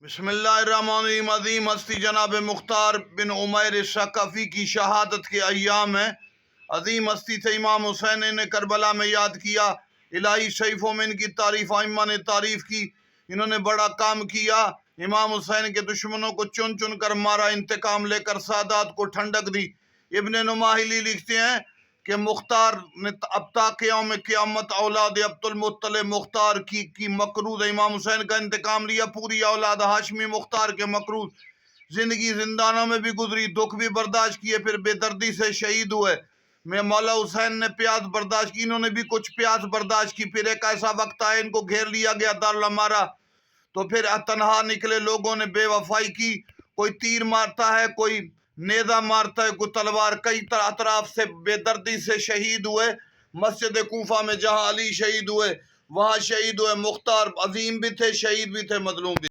बिस्मिल्लाहिर्रहमानिर्रहीम। अज़ीम हस्ती जनाब मुख्तार बिन उमैर शकफ़ी की शहादत के अय्याम हैं। अज़ीम हस्ती थे इमाम हुसैन ने करबला में याद किया। इलाही शरीफों में इनकी तारीफ़ आइम्मा ने तारीफ़ की। इन्होंने बड़ा काम किया। इमाम हुसैन के दुश्मनों को चुन चुन कर मारा, इंतकाम लेकर सादात को ठंडक दी। इब्न नुमाहिली लिखते हैं कि मुख्तार ने अब तक में क़यामत औलाद अब्दुल मुत्तलिब मुख्तार की मकरूज इमाम हुसैन का इंतकाम लिया। पूरी औलाद हाशमी मुख्तार के मकरूज जिंदगी जिंदानों में भी गुजरी, दुख भी बर्दाश्त किए, फिर बेदर्दी से शहीद हुए। मैं मौला हुसैन ने प्यास बर्दाश्त की, इन्होंने भी कुछ प्यास बर्दाश्त की। फिर एक ऐसा वक्त आया, इनको घेर लिया गया, दारुल मारा, तो फिर तनहा निकले। लोगों ने बेवफाई की, कोई तीर मारता है, कोई नेजा मारता है, कोई तलवार। कई अतराफ से बेदर्दी से शहीद हुए। मस्जिद कूफा में जहां अली शहीद हुए वहां शहीद हुए। मुख्तार अजीम भी थे, शहीद भी थे, मजलूम भी।